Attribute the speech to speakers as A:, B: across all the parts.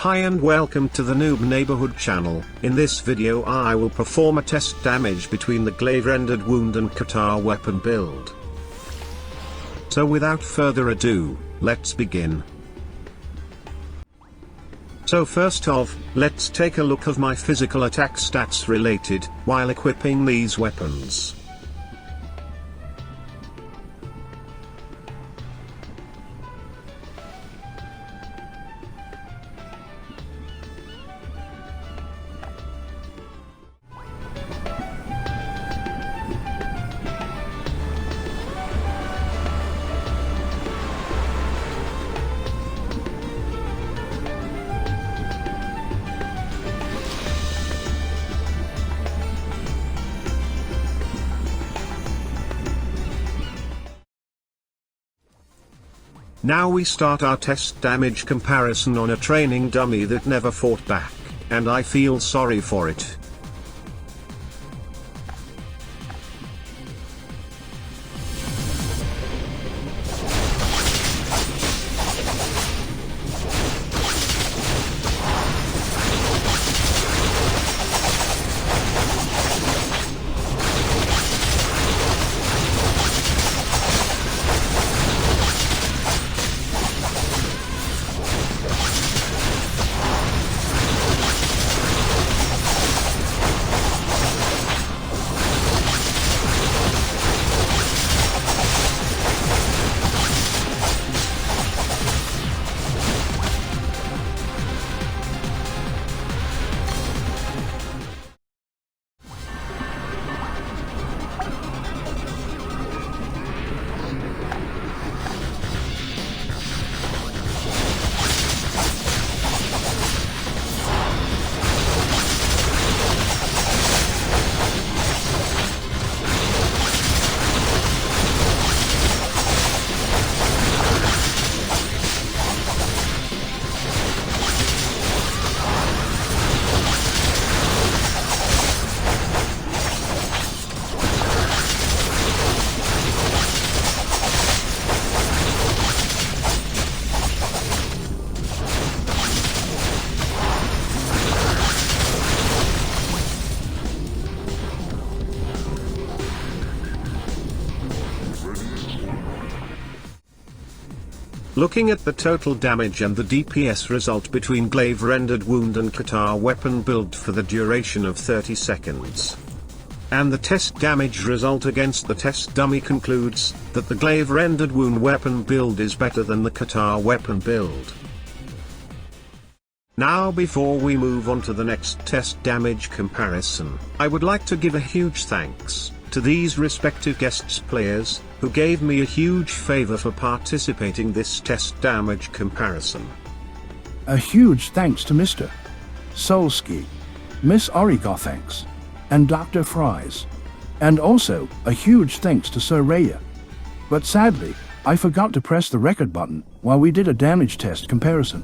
A: Hi and welcome to the Noob Neighborhood channel. In this video I will perform a test damage between the Glaive rendered wound and Katar weapon build. So without further ado, let's begin. So first off, let's take a look of my physical attack stats related, while equipping these weapons. Now we start our test damage comparison on a training dummy that never fought back, and I feel sorry for it. Looking at the total damage and the DPS result between Glaive rendered wound and Katar weapon build for the duration of 30 seconds. And the test damage result against the test dummy concludes that the Glaive rendered wound weapon build is better than the Katar weapon build. Now before we move on to the next test damage comparison, I would like to give a huge thanks to these respective guests players, who gave me a huge favor for participating this test damage comparison.
B: A huge thanks to Mr. Solsky, Miss Origothanks, and Dr. Fries. And also, a huge thanks to Sir Raya. But sadly, I forgot to press the record button while we did a damage test comparison.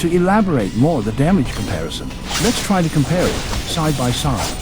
B: To elaborate more the damage comparison, let's try to compare it side by side.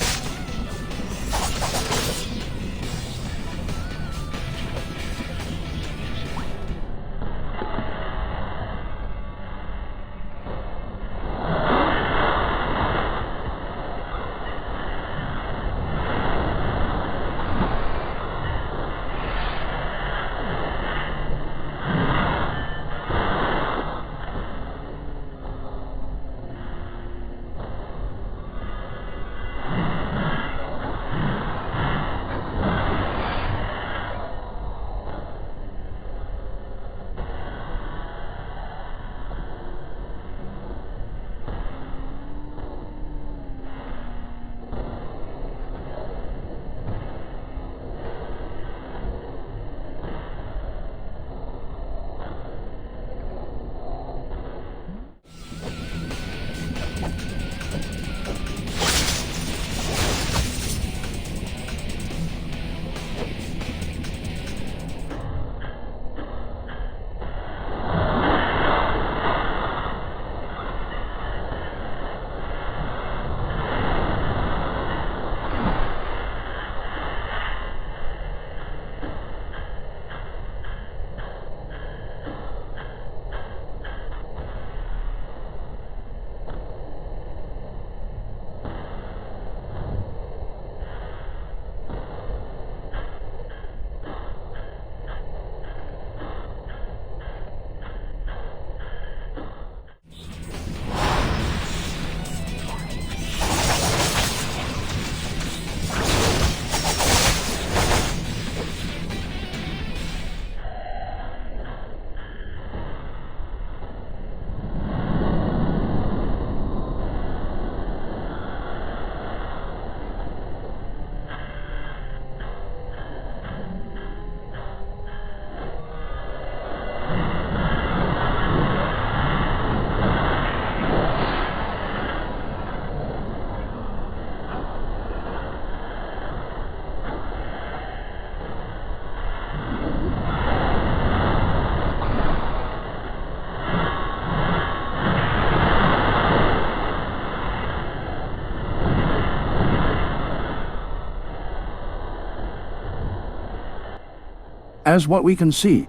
B: As what we can see,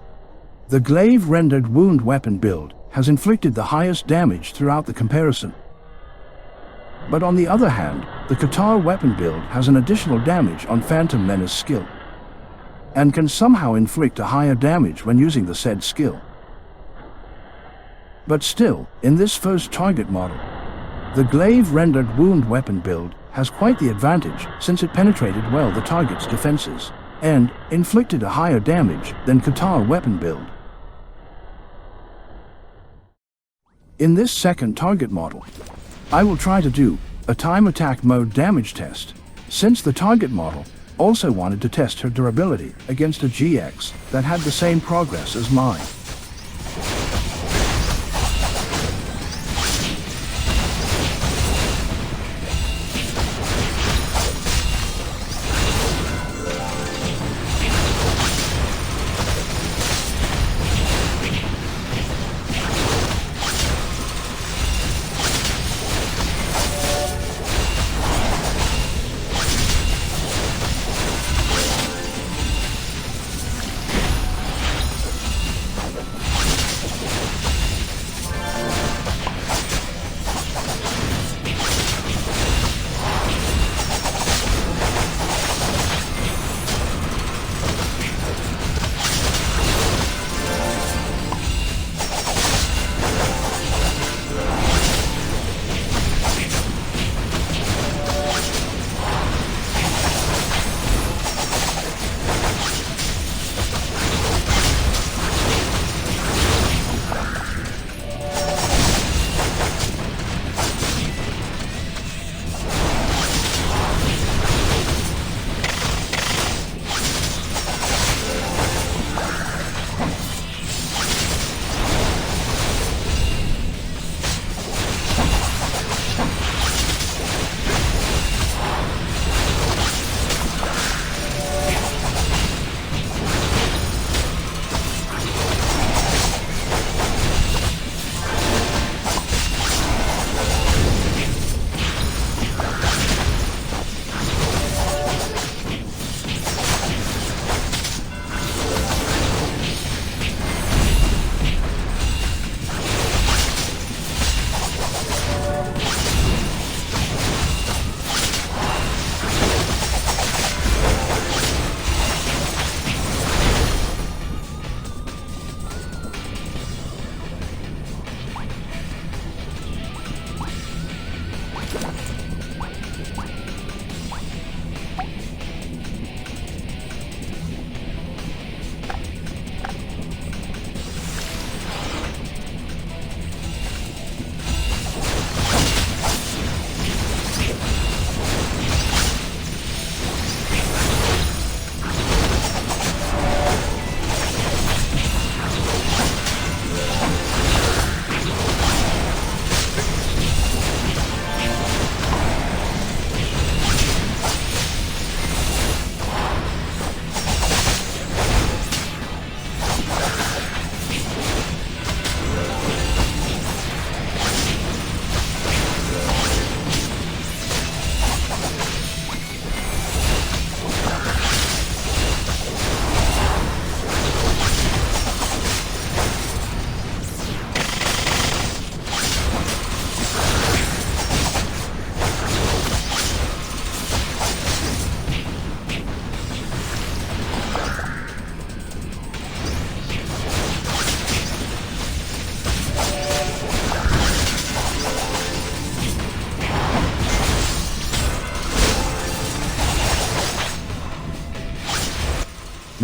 B: the Glaive rendered wound weapon build has inflicted the highest damage throughout the comparison. But on the other hand, the Katar weapon build has an additional damage on Phantom Menace skill, and can somehow inflict a higher damage when using the said skill. But still, in this first target model, the Glaive rendered wound weapon build has quite the advantage since it penetrated well the target's defenses, and inflicted a higher damage than Katar weapon build. In this second target model, I will try to do a time attack mode damage test, since the target model also wanted to test her durability against a GX that had the same progress as mine.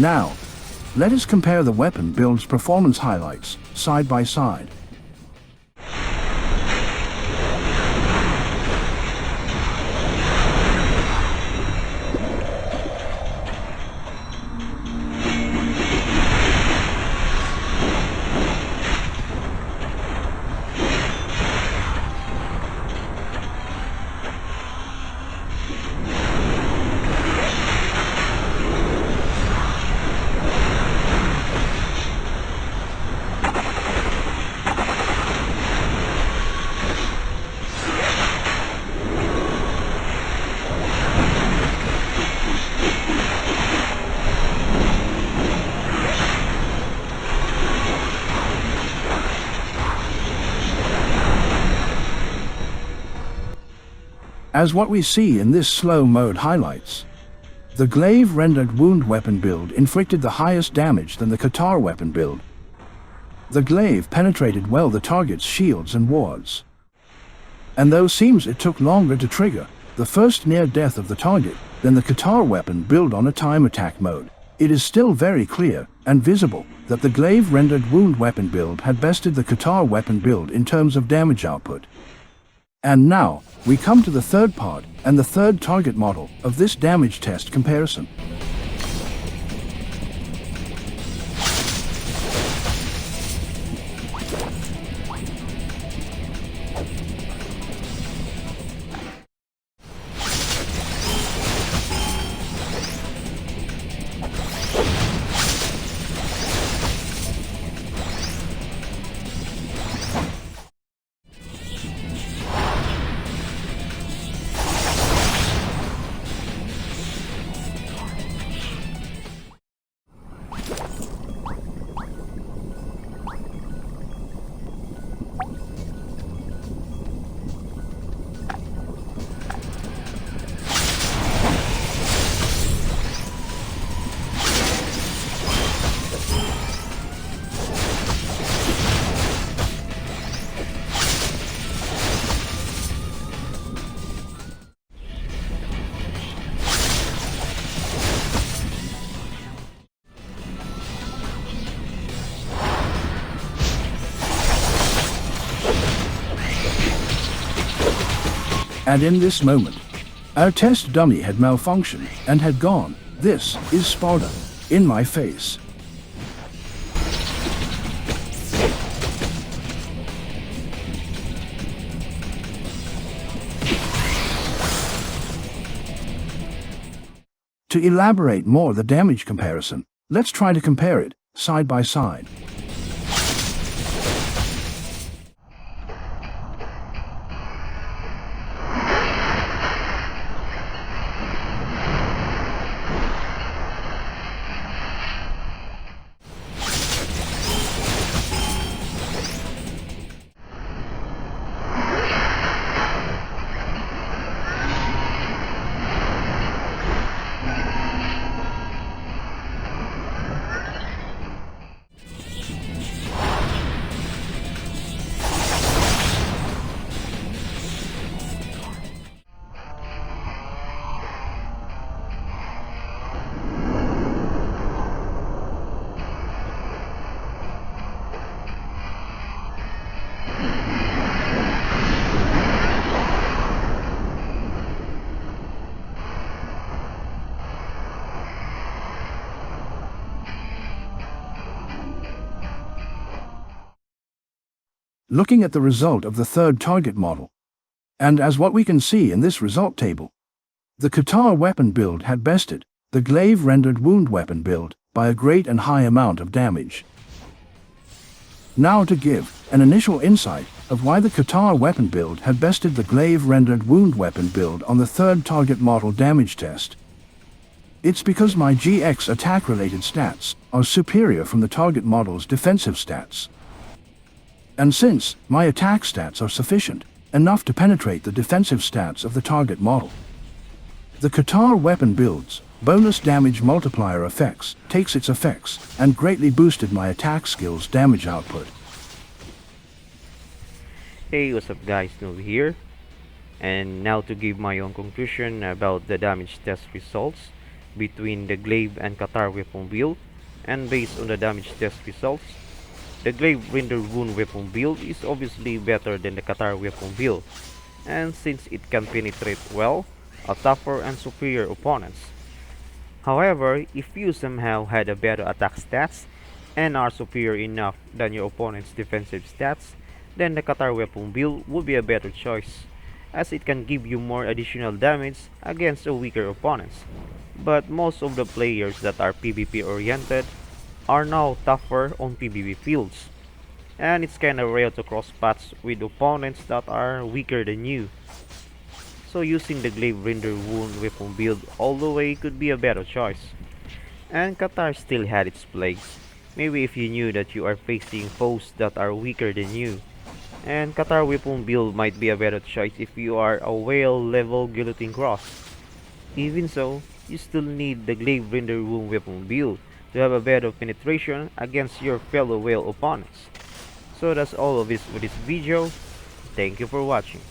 B: Now, let us compare the weapon build's performance highlights, side by side. as what we see in this slow mode highlights. The Glaive rendered wound weapon build inflicted the highest damage than the Katar weapon build. The Glaive penetrated well the target's shields and wards. And though seems it took longer to trigger the first near death of the target than the Katar weapon build on a time attack mode, it is still very clear and visible that the Glaive rendered wound weapon build had bested the Katar weapon build in terms of damage output. And now, we come to the third part and the third target model of this damage test comparison. And in this moment, our test dummy had malfunctioned and had gone, "This is Sparta," in my face. To elaborate more the damage comparison, let's try to compare it side by side. Looking at the result of the third target model, and as what we can see in this result table, the Katar weapon build had bested the Glaive rendered wound weapon build by a great and high amount of damage. Now to give an initial insight of why the Katar weapon build had bested the Glaive rendered wound weapon build on the third target model damage test. It's because my GX attack related stats are superior from the target model's defensive stats. And since my attack stats are sufficient enough to penetrate the defensive stats of the target model, the Katar weapon build's bonus damage multiplier effects takes its effects and greatly boosted my attack skill's damage output.
C: Hey, what's up guys, Noob here, and now to give my own conclusion about the damage test results between the Glaive and Katar weapon build. And based on the damage test results, the Glaive rendered wound weapon build is obviously better than the Katar weapon build, and since it can penetrate well a tougher and superior opponents. However, if you somehow had a better attack stats and are superior enough than your opponent's defensive stats, then the Katar weapon build would be a better choice, as it can give you more additional damage against a weaker opponents. But most of the players that are PvP oriented are now tougher on PvP fields, and it's kinda rare to cross paths with opponents that are weaker than you. So using the Glaive rendered wound weapon build all the way could be a better choice. And Katar still had its place, maybe if you knew that you are facing foes that are weaker than you. and Katar weapon build might be a better choice if you are a whale level guillotine cross. Even so, you still need the Glaive render room weapon build to have a better penetration against your fellow whale opponents. So that's all of this for this video. Thank you for watching.